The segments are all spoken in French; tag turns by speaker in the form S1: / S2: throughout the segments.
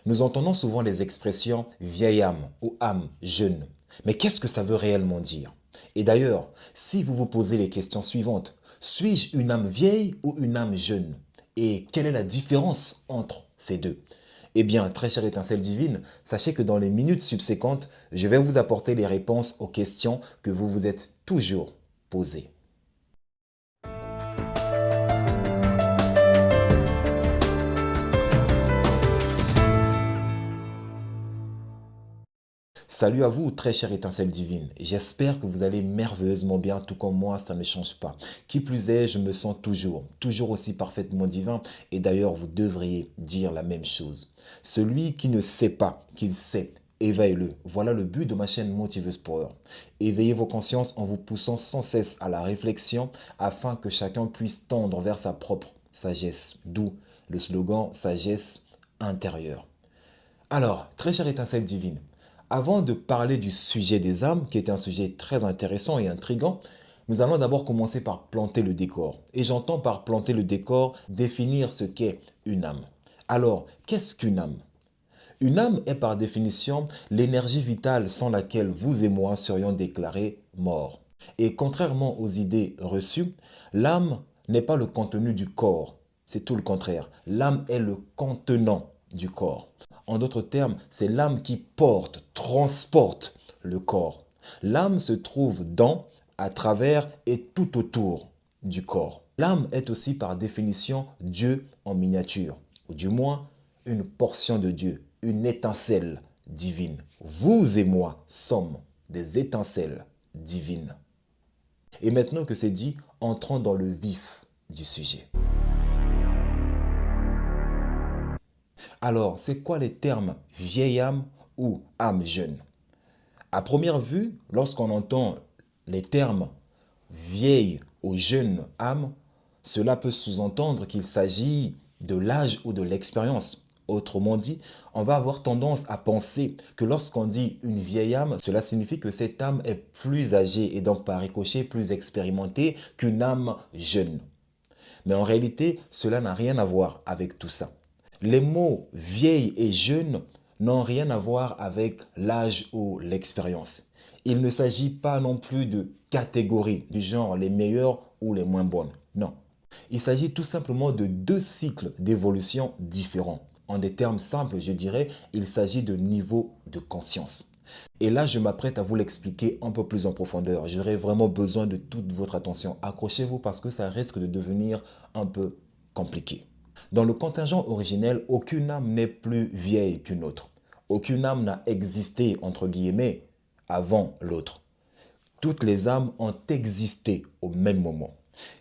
S1: Nous entendons souvent les expressions vieille âme ou âme jeune. Mais qu'est-ce que ça veut réellement dire? Et d'ailleurs, si vous vous posez les questions suivantes, suis-je une âme vieille ou une âme jeune? Et quelle est la différence entre ces deux? Eh bien, très chère étincelle divine, sachez que dans les minutes subséquentes, je vais vous apporter les réponses aux questions que vous vous êtes toujours posées. Salut à vous, très chère étincelle divine. J'espère que vous allez merveilleusement bien, tout comme moi, ça ne change pas. Qui plus est, je me sens toujours aussi parfaitement divin. Et d'ailleurs, vous devriez dire la même chose. Celui qui ne sait pas qu'il sait, éveille-le. Voilà le but de ma chaîne Motiveuse Power. Éveillez vos consciences en vous poussant sans cesse à la réflexion afin que chacun puisse tendre vers sa propre sagesse. D'où le slogan sagesse intérieure. Alors, très chère étincelle divine, avant de parler du sujet des âmes, qui est un sujet très intéressant et intriguant, nous allons d'abord commencer par planter le décor. Et j'entends par planter le décor définir ce qu'est une âme. Alors, qu'est-ce qu'une âme? Une âme est par définition l'énergie vitale sans laquelle vous et moi serions déclarés morts. Et contrairement aux idées reçues, l'âme n'est pas le contenu du corps. C'est tout le contraire. L'âme est le contenant du corps. En d'autres termes, c'est l'âme qui porte, transporte le corps. L'âme se trouve dans, à travers et tout autour du corps. L'âme est aussi par définition Dieu en miniature, ou du moins une portion de Dieu, une étincelle divine. Vous et moi sommes des étincelles divines. Et maintenant que c'est dit, entrons dans le vif du sujet. Alors, c'est quoi les termes vieille âme ou âme jeune? À première vue, lorsqu'on entend les termes vieille ou jeune âme, cela peut sous-entendre qu'il s'agit de l'âge ou de l'expérience. Autrement dit, on va avoir tendance à penser que lorsqu'on dit une vieille âme, cela signifie que cette âme est plus âgée et donc par ricochet plus expérimentée qu'une âme jeune. Mais en réalité, cela n'a rien à voir avec tout ça. Les mots vieille et jeune n'ont rien à voir avec l'âge ou l'expérience. Il ne s'agit pas non plus de catégories du genre les meilleures ou les moins bonnes. Non. Il s'agit tout simplement de deux cycles d'évolution différents. En des termes simples, je dirais, il s'agit de niveaux de conscience. Et là, je m'apprête à vous l'expliquer un peu plus en profondeur. J'aurai vraiment besoin de toute votre attention. Accrochez-vous parce que ça risque de devenir un peu compliqué. Dans le contingent originel, aucune âme n'est plus vieille qu'une autre. Aucune âme n'a existé, entre guillemets, avant l'autre. Toutes les âmes ont existé au même moment.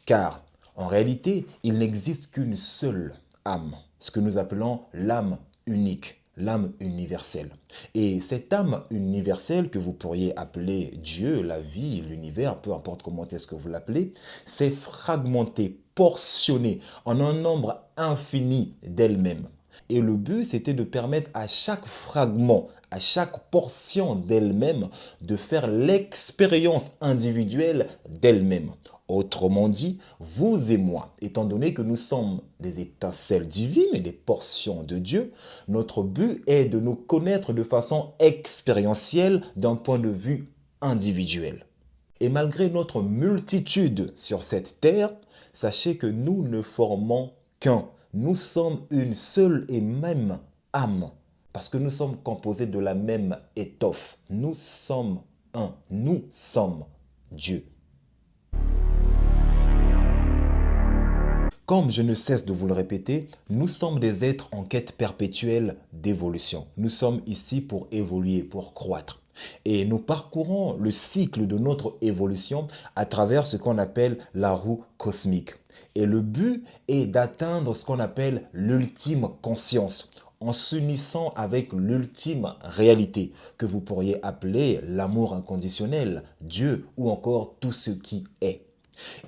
S1: Car, en réalité, il n'existe qu'une seule âme, ce que nous appelons l'âme unique, l'âme universelle. Et cette âme universelle que vous pourriez appeler Dieu, la vie, l'univers, peu importe comment est-ce que vous l'appelez, s'est fragmentée, portionnée en un nombre infini d'elle-même. Et le but, c'était de permettre à chaque fragment, à chaque portion d'elle-même, de faire l'expérience individuelle d'elle-même. Autrement dit, vous et moi, étant donné que nous sommes des étincelles divines et des portions de Dieu, notre but est de nous connaître de façon expérientielle d'un point de vue individuel. Et malgré notre multitude sur cette terre, sachez que nous ne formons qu'un. Nous sommes une seule et même âme. Parce que nous sommes composés de la même étoffe. Nous sommes un. Nous sommes Dieu. Comme je ne cesse de vous le répéter, nous sommes des êtres en quête perpétuelle d'évolution. Nous sommes ici pour évoluer, pour croître. Et nous parcourons le cycle de notre évolution à travers ce qu'on appelle la roue cosmique. Et le but est d'atteindre ce qu'on appelle l'ultime conscience, en s'unissant avec l'ultime réalité, que vous pourriez appeler l'amour inconditionnel, Dieu ou encore tout ce qui est.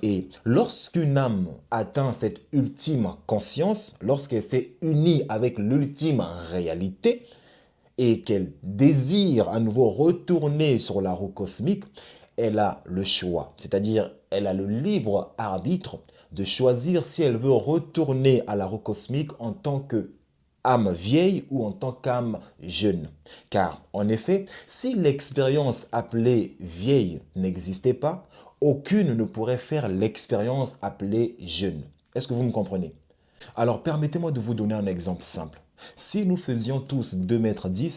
S1: Et lorsqu'une âme atteint cette ultime conscience, lorsqu'elle s'est unie avec l'ultime réalité et qu'elle désire à nouveau retourner sur la roue cosmique, elle a le choix, c'est-à-dire elle a le libre arbitre de choisir si elle veut retourner à la roue cosmique en tant que âme vieille ou en tant qu'âme jeune. Car, en effet, si l'expérience appelée vieille n'existait pas, aucune ne pourrait faire l'expérience appelée jeune. Est-ce que vous me comprenez? Alors, permettez-moi de vous donner un exemple simple. Si nous faisions tous 2,10 m,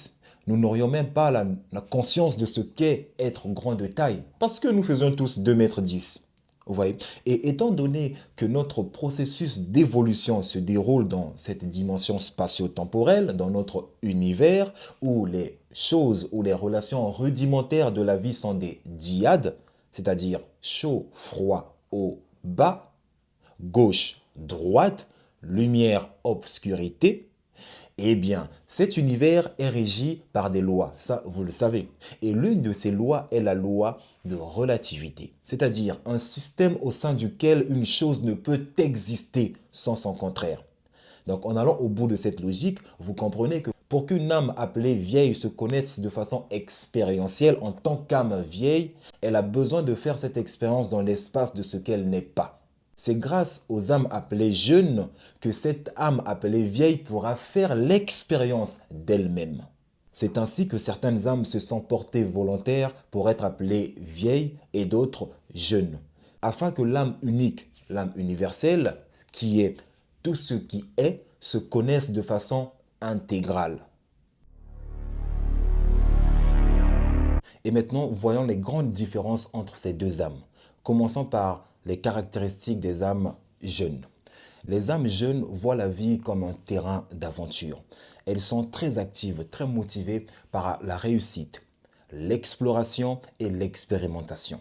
S1: nous n'aurions même pas la conscience de ce qu'est être grand de taille, parce que nous faisions tous 2,10 m. Vous voyez? Et étant donné que notre processus d'évolution se déroule dans cette dimension spatio-temporelle, dans notre univers, où les choses ou les relations rudimentaires de la vie sont des dyades, c'est-à-dire chaud, froid, haut, bas, gauche, droite, lumière, obscurité, eh bien, cet univers est régi par des lois, ça vous le savez. Et l'une de ces lois est la loi de relativité, c'est-à-dire un système au sein duquel une chose ne peut exister sans son contraire. Donc en allant au bout de cette logique, vous comprenez que pour qu'une âme appelée vieille se connaisse de façon expérientielle en tant qu'âme vieille, elle a besoin de faire cette expérience dans l'espace de ce qu'elle n'est pas. C'est grâce aux âmes appelées jeunes que cette âme appelée vieille pourra faire l'expérience d'elle-même. C'est ainsi que certaines âmes se sont portées volontaires pour être appelées vieilles et d'autres jeunes, afin que l'âme unique, l'âme universelle, qui est tout ce qui est, se connaisse de façon intégrale. Et maintenant, voyons les grandes différences entre ces deux âmes. Commençons par les caractéristiques des âmes jeunes. Les âmes jeunes voient la vie comme un terrain d'aventure. Elles sont très actives, très motivées par la réussite, l'exploration et l'expérimentation.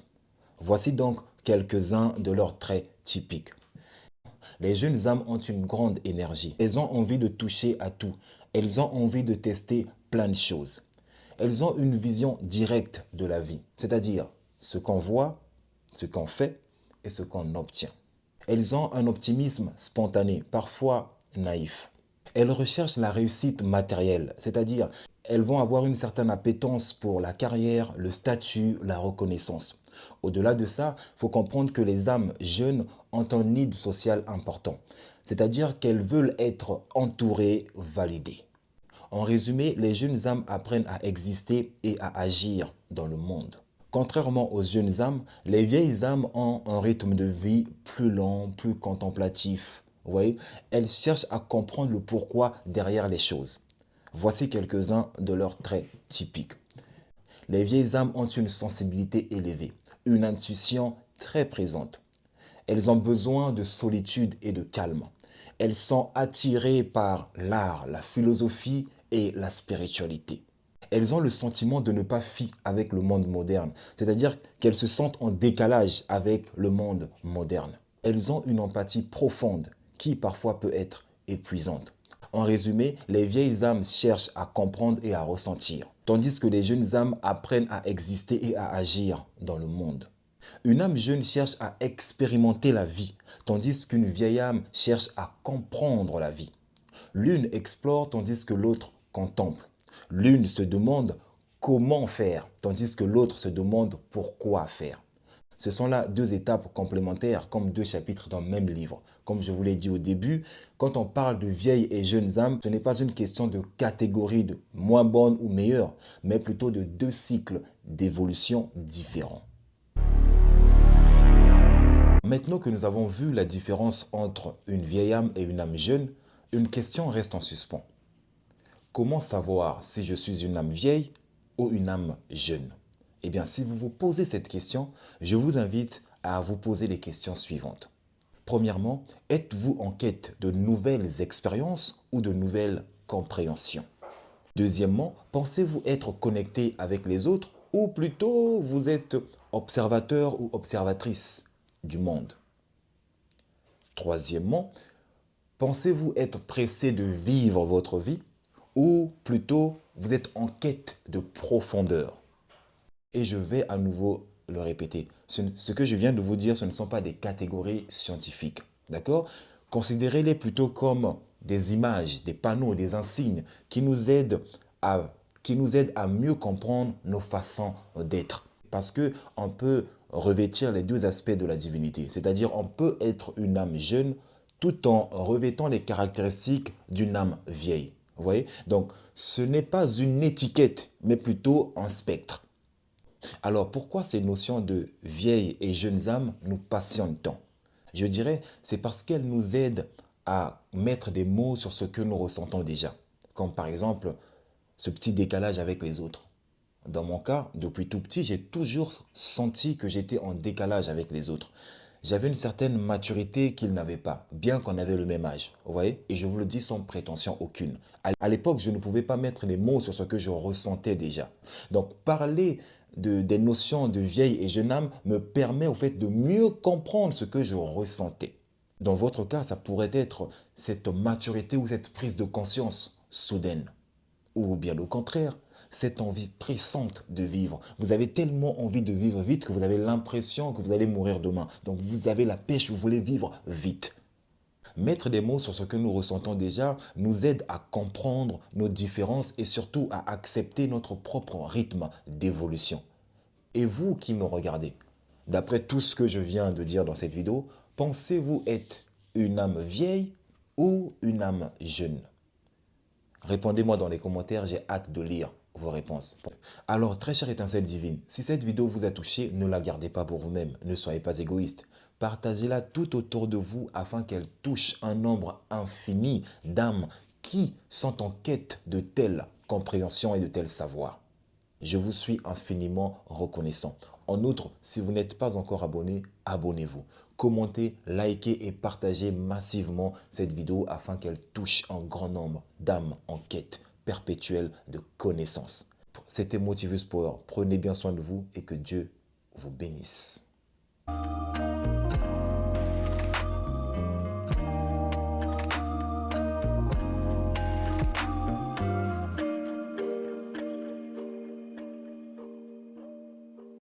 S1: Voici donc quelques-uns de leurs traits typiques. Les jeunes âmes ont une grande énergie. Elles ont envie de toucher à tout. Elles ont envie de tester plein de choses. Elles ont une vision directe de la vie, c'est-à-dire ce qu'on voit, ce qu'on fait et ce qu'on obtient. Elles ont un optimisme spontané, parfois naïf. Elles recherchent la réussite matérielle, c'est-à-dire elles vont avoir une certaine appétence pour la carrière, le statut, la reconnaissance. Au-delà de ça, il faut comprendre que les âmes jeunes ont un nid social important, c'est-à-dire qu'elles veulent être entourées, validées. En résumé, les jeunes âmes apprennent à exister et à agir dans le monde. Contrairement aux jeunes âmes, les vieilles âmes ont un rythme de vie plus lent, plus contemplatif. Vous voyez, elles cherchent à comprendre le pourquoi derrière les choses. Voici quelques-uns de leurs traits typiques. Les vieilles âmes ont une sensibilité élevée, une intuition très présente. Elles ont besoin de solitude et de calme. Elles sont attirées par l'art, la philosophie et la spiritualité. Elles ont le sentiment de ne pas fier avec le monde moderne, c'est-à-dire qu'elles se sentent en décalage avec le monde moderne. Elles ont une empathie profonde qui parfois peut être épuisante. En résumé, les vieilles âmes cherchent à comprendre et à ressentir, tandis que les jeunes âmes apprennent à exister et à agir dans le monde. Une âme jeune cherche à expérimenter la vie, tandis qu'une vieille âme cherche à comprendre la vie. L'une explore tandis que l'autre contemple. L'une se demande comment faire, tandis que l'autre se demande pourquoi faire. Ce sont là deux étapes complémentaires, comme deux chapitres dans le même livre. Comme je vous l'ai dit au début, quand on parle de vieilles et jeunes âmes, ce n'est pas une question de catégorie de moins bonne ou meilleure, mais plutôt de deux cycles d'évolution différents. Maintenant que nous avons vu la différence entre une vieille âme et une âme jeune, une question reste en suspens. Comment savoir si je suis une âme vieille ou une âme jeune? Eh bien, si vous vous posez cette question, je vous invite à vous poser les questions suivantes. Premièrement, êtes-vous en quête de nouvelles expériences ou de nouvelles compréhensions? Deuxièmement, pensez-vous être connecté avec les autres ou plutôt vous êtes observateur ou observatrice du monde? Troisièmement, pensez-vous être pressé de vivre votre vie ou plutôt vous êtes en quête de profondeur? Et je vais à nouveau le répéter. Ce que je viens de vous dire, ce ne sont pas des catégories scientifiques. D'accord? Considérez-les plutôt comme des images, des panneaux, des insignes qui nous aident à mieux comprendre nos façons d'être. Parce qu'on peut revêtir les deux aspects de la divinité. C'est-à-dire on peut être une âme jeune tout en revêtant les caractéristiques d'une âme vieille. Vous voyez? Donc, ce n'est pas une étiquette, mais plutôt un spectre. Alors, pourquoi ces notions de vieilles et jeunes âmes nous passionnent tant? Je dirais, c'est parce qu'elles nous aident à mettre des mots sur ce que nous ressentons déjà. Comme par exemple, ce petit décalage avec les autres. Dans mon cas, depuis tout petit, j'ai toujours senti que j'étais en décalage avec les autres. J'avais une certaine maturité qu'ils n'avaient pas, bien qu'on avait le même âge. Vous voyez? Et je vous le dis sans prétention aucune. À l'époque, je ne pouvais pas mettre les mots sur ce que je ressentais déjà. Donc, parler des notions de vieille et jeune âme me permet au fait de mieux comprendre ce que je ressentais. Dans votre cas, ça pourrait être cette maturité ou cette prise de conscience soudaine. Ou bien au contraire, cette envie pressante de vivre. Vous avez tellement envie de vivre vite que vous avez l'impression que vous allez mourir demain. Donc vous avez la pêche, vous voulez vivre vite. Mettre des mots sur ce que nous ressentons déjà nous aide à comprendre nos différences et surtout à accepter notre propre rythme d'évolution. Et vous qui me regardez, d'après tout ce que je viens de dire dans cette vidéo, pensez-vous être une âme vieille ou une âme jeune? Répondez-moi dans les commentaires, j'ai hâte de lire vos réponses. Alors, très chère étincelle divine, si cette vidéo vous a touché, ne la gardez pas pour vous-même, ne soyez pas égoïste. Partagez-la tout autour de vous afin qu'elle touche un nombre infini d'âmes qui sont en quête de telle compréhension et de tel savoir. Je vous suis infiniment reconnaissant. En outre, si vous n'êtes pas encore abonné, abonnez-vous. Commentez, likez et partagez massivement cette vidéo afin qu'elle touche un grand nombre d'âmes en quête perpétuelle de connaissances. C'était Motivus Power. Prenez bien soin de vous et que Dieu vous bénisse.